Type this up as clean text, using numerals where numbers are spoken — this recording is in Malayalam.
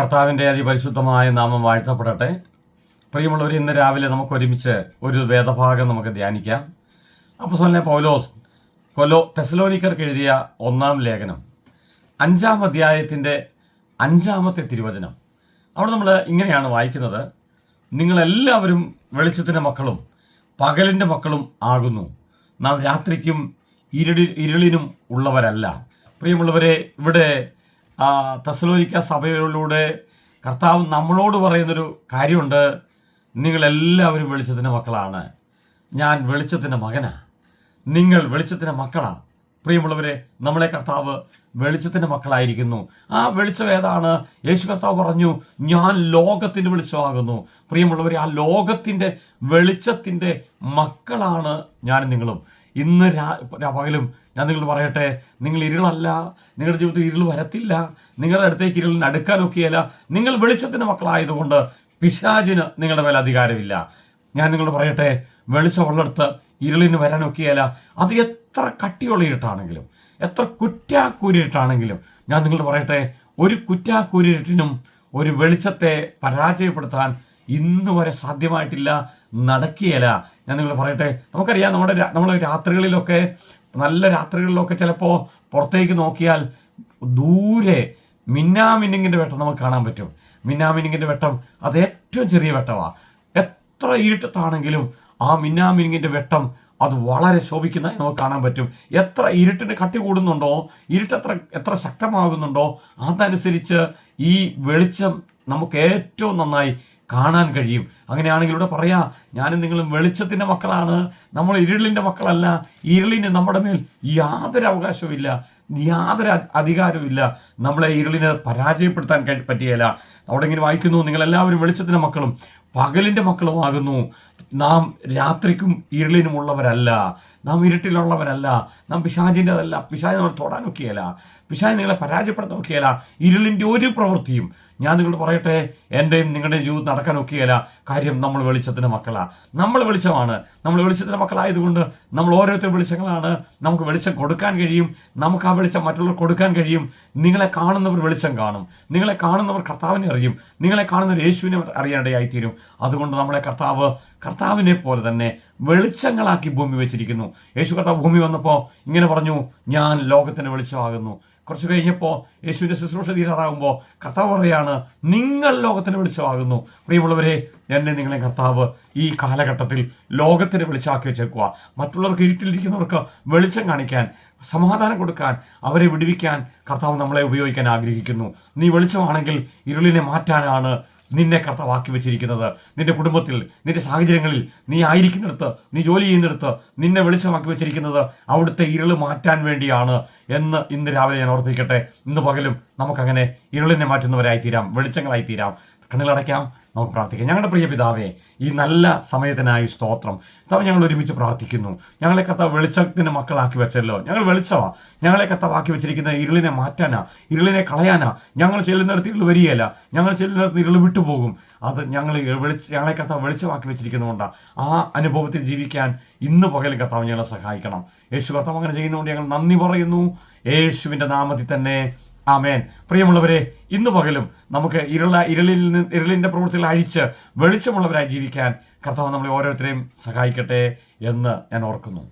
കർത്താവിൻ്റെ അതിപരിശുദ്ധമായ നാമം വാഴ്ത്തപ്പെടട്ടെ. പ്രിയമുള്ളവർ, ഇന്ന് രാവിലെ നമുക്ക് ഒരുമിച്ച് ഒരു വേദഭാഗം നമുക്ക് ധ്യാനിക്കാം. അപ്പോസ്തലനായ പൗലോസ് തെസ്സലോനിക്കർക്ക് എഴുതിയ 1-ാം ലേഖനം 5-ാം അധ്യായത്തിൻ്റെ 5-ാമത്തെ തിരുവചനം. അവിടെ നമ്മൾ ഇങ്ങനെയാണ് വായിക്കുന്നത്: നിങ്ങളെല്ലാവരും വെളിച്ചത്തിൻ്റെ മക്കളും പകലിൻ്റെ മക്കളും ആകുന്നു. നാം രാത്രിക്കും ഇരുളിനും ഉള്ളവരല്ല. പ്രിയമുള്ളവരെ, ഇവിടെ തെസ്സലോനിക്ക സഭയിലൂടെ കർത്താവ് നമ്മളോട് പറയുന്നൊരു കാര്യമുണ്ട്. നിങ്ങളെല്ലാവരും വെളിച്ചത്തിൻ്റെ മക്കളാണ്. ഞാൻ വെളിച്ചത്തിൻ്റെ മകനാണ്, നിങ്ങൾ വെളിച്ചത്തിൻ്റെ മക്കളാണ്. പ്രിയമുള്ളവരെ, നമ്മളെ കർത്താവ് വെളിച്ചത്തിൻ്റെ മക്കളായിരിക്കുന്നു. ആ വെളിച്ചം ഏതാണ്? യേശു കർത്താവ് പറഞ്ഞു, ഞാൻ ലോകത്തിൻ്റെ വെളിച്ചമാകുന്നു. പ്രിയമുള്ളവരെ, ആ ലോകത്തിൻ്റെ വെളിച്ചത്തിൻ്റെ മക്കളാണ് ഞാനും നിങ്ങളും. ഇന്ന് പകലും ഞാൻ നിങ്ങൾ പറയട്ടെ, നിങ്ങൾ ഇരുളല്ല. നിങ്ങളുടെ ജീവിതത്തിൽ ഇരുൾ വരത്തില്ല. നിങ്ങളുടെ അടുത്തേക്ക് ഇരുളിന് അടുക്കാനൊക്കെയല്ല. നിങ്ങൾ വെളിച്ചത്തിൻ്റെ മക്കളായതുകൊണ്ട് പിശാചിന് നിങ്ങളുടെ മേലെ അധികാരമില്ല. ഞാൻ നിങ്ങളോട് പറയട്ടെ, വെളിച്ചമുള്ളിടത്ത് ഇരുളിന് വരാനൊക്കെയല്ല. അത് എത്ര കട്ടിയുള്ള ഇരുട്ടാണെങ്കിലും, എത്ര കുറ്റാക്കൂരിട്ടാണെങ്കിലും, ഞാൻ നിങ്ങളോട് പറയട്ടെ, ഒരു കുറ്റാക്കൂരിട്ടിനും ഒരു വെളിച്ചത്തെ പരാജയപ്പെടുത്താൻ ഇന്ന് വരെ സാധ്യമായിട്ടില്ല, നടക്കുകയില്ല. ഞാൻ നിങ്ങൾ പറയട്ടെ, നമുക്കറിയാം, നമ്മുടെ രാത്രികളിലൊക്കെ, നല്ല രാത്രികളിലൊക്കെ ചിലപ്പോൾ പുറത്തേക്ക് നോക്കിയാൽ ദൂരെ മിന്നാമിന്നിങ്ങിൻ്റെ വെട്ടം നമുക്ക് കാണാൻ പറ്റും. മിന്നാമിന്നിങ്ങിൻ്റെ വെട്ടം അത് ഏറ്റവും ചെറിയ വെട്ടമാണ്. എത്ര ഇരുട്ടത്താണെങ്കിലും ആ മിന്നാമിന്നിങ്ങിൻ്റെ വെട്ടം അത് വളരെ ശോഭിക്കുന്നതായി നമുക്ക് കാണാൻ പറ്റും. എത്ര ഇരുട്ടിന് കട്ടി കൂടുന്നുണ്ടോ, ഇരുട്ട് എത്ര ശക്തമാകുന്നുണ്ടോ, അതനുസരിച്ച് ഈ വെളിച്ചം നമുക്ക് ഏറ്റവും നന്നായി കാണാൻ കഴിയും. അങ്ങനെയാണെങ്കിൽ ഇവിടെ പറയാം, ഞാനും നിങ്ങളും വെളിച്ചത്തിൻ്റെ മക്കളാണ്, നമ്മൾ ഇരുളിൻ്റെ മക്കളല്ല. ഇരുളിന് നമ്മുടെ മേൽ യാതൊരു അവകാശവും ഇല്ല, യാതൊരു അധികാരവും ഇല്ല. നമ്മളെ ഇരുളിന് പരാജയപ്പെടുത്താൻ പറ്റിയല്ല. അവിടെ ഇങ്ങനെ വായിക്കുന്നു, നിങ്ങളെല്ലാവരും വെളിച്ചത്തിൻ്റെ മക്കളും പകലിൻ്റെ മക്കളുമാകുന്നു. നാം രാത്രിക്കും ഇരുളിനും ഉള്ളവരല്ല, നാം ഇരുട്ടിലുള്ളവരല്ല, നാം പിശാചിൻ്റെതല്ല. പിശാച് നമ്മൾ തൊടാനൊക്കെയല്ല, പിശാച് നിങ്ങളെ പരാജയപ്പെടുത്താൻ നോക്കിയല്ല. ഇരുളിൻ്റെ ഒരു പ്രവൃത്തിയും, ഞാൻ നിങ്ങളോട് പറയട്ടെ, എൻ്റെയും നിങ്ങളുടെയും ജീവിതം നടക്കാനൊക്കെയല്ല. കാര്യം, നമ്മൾ വെളിച്ചത്തിൻ്റെ മക്കളാണ്. നമ്മൾ വെളിച്ചമാണ്. നമ്മൾ വെളിച്ചത്തിൻ്റെ മക്കളായതുകൊണ്ട് നമ്മൾ ഓരോരുത്തരും വെളിച്ചങ്ങളാണ്. നമുക്ക് വെളിച്ചം കൊടുക്കാൻ കഴിയും. നമുക്ക് ആ വെളിച്ചം മറ്റുള്ളവർ കൊടുക്കാൻ കഴിയും. നിങ്ങളെ കാണുന്നവർ വെളിച്ചം കാണും. നിങ്ങളെ കാണുന്നവർ കർത്താവിനെ അറിയും. നിങ്ങളെ കാണുന്നവർ യേശുവിനെ അറിയാനിടയായിത്തീരും. അതുകൊണ്ട് നമ്മളെ കർത്താവിനെ പോലെ തന്നെ വെളിച്ചങ്ങളാക്കി ഭൂമി വെച്ചിരിക്കുന്നു. യേശു കർത്താവ് ഭൂമി വന്നപ്പോൾ ഇങ്ങനെ പറഞ്ഞു, ഞാൻ ലോകത്തിൻ്റെ വെളിച്ചമാകുന്നു. കുറച്ച് കഴിഞ്ഞപ്പോൾ യേശുവിൻ്റെ ശുശ്രൂഷ തീരാറാകുമ്പോൾ കർത്താവ് പറയാണ്, നിങ്ങൾ ലോകത്തിന് വെളിച്ചമാകുന്നു. പ്രിയമുള്ളവരെ, എന്നെ നിങ്ങളെ കർത്താവ് ഈ കാലഘട്ടത്തിൽ ലോകത്തിന് വെളിച്ചമാക്കി വെച്ചേക്കുക. മറ്റുള്ളവർക്ക് ഇരുട്ടിലിരിക്കുന്നവർക്ക് വെളിച്ചം കാണിക്കാൻ, സമാധാനം കൊടുക്കാൻ, അവരെ വിടുവിക്കാൻ കർത്താവ് നമ്മളെ ഉപയോഗിക്കാൻ ആഗ്രഹിക്കുന്നു. നീ വെളിച്ചമാണെങ്കിൽ ഇരുളിനെ മാറ്റാനാണ് നിന്നെ കർത്താവാക്കി വെച്ചിരിക്കുന്നത്. നിന്റെ കുടുംബത്തിൽ, നിന്റെ സാഹചര്യങ്ങളിൽ, നീ ആയിരിക്കുന്നിടത്ത്, നീ ജോലി ചെയ്യുന്നിടത്ത് നിന്നെ വെളിച്ചമാക്കി വെച്ചിരിക്കുന്നത് അവിടുത്തെ ഇരുൾ മാറ്റാൻ വേണ്ടിയാണ് എന്ന് ഇന്ന് രാവിലെ ഞാൻ ഓർപ്പിക്കട്ടെ. ഇന്ന് പകലും നമുക്കങ്ങനെ ഇരുളിനെ മാറ്റുന്നവരായിത്തീരാം, വെളിച്ചങ്ങളായിത്തീരാം. കണ്ണുകളടയ്ക്കാം, നമുക്ക് പ്രാർത്ഥിക്കാം. ഞങ്ങളുടെ പ്രിയ പിതാവേ, ഈ നല്ല സമയത്തിനായി സ്തോത്രം. കർത്താവ്, ഞങ്ങൾ ഒരുമിച്ച് പ്രാർത്ഥിക്കുന്നു. ഞങ്ങളെ കർത്താവ് വെളിച്ചത്തിൻ്റെ മക്കളാക്കി വെച്ചല്ലോ. ഞങ്ങൾ വെളിച്ചമാണ്. ഞങ്ങളെ കർത്താവ് ആക്കി വെച്ചിരിക്കുന്ന ഇരുളിനെ മാറ്റാനാ, ഇരുളിനെ കളയാനാ. ഞങ്ങൾ ചെല്ലുന്നിടത്ത് ഇരുൾ വരികയില്ല, ഞങ്ങൾ ചെല്ലുന്നിടത്ത് ഇരുൾ വിട്ടുപോകും. അത് ഞങ്ങളെ കർത്താവ് വെളിച്ചമാക്കി വെച്ചിരിക്കുന്നതുകൊണ്ടാണ്. ആ അനുഭവത്തിൽ ജീവിക്കാൻ ഇന്ന് പകലും കർത്താവ് ഞങ്ങളെ സഹായിക്കണം. യേശു കർത്താവ് അങ്ങനെ ചെയ്യുന്നതുകൊണ്ട് ഞങ്ങൾ നന്ദി പറയുന്നു. യേശുവിൻ്റെ നാമത്തിൽ തന്നെ, ആമേൻ. പ്രിയമുള്ളവരെ, ഇന്ന് പകലും നമുക്ക് ഇരുളിൻ്റെ പ്രവൃത്തികൾ അഴിച്ച് വെളിച്ചമുള്ളവരായി ജീവിക്കാൻ കർത്താവ് നമ്മളെ ഓരോരുത്തരെയും സഹായിക്കട്ടെ എന്ന് ഞാൻ ഓർക്കുന്നു.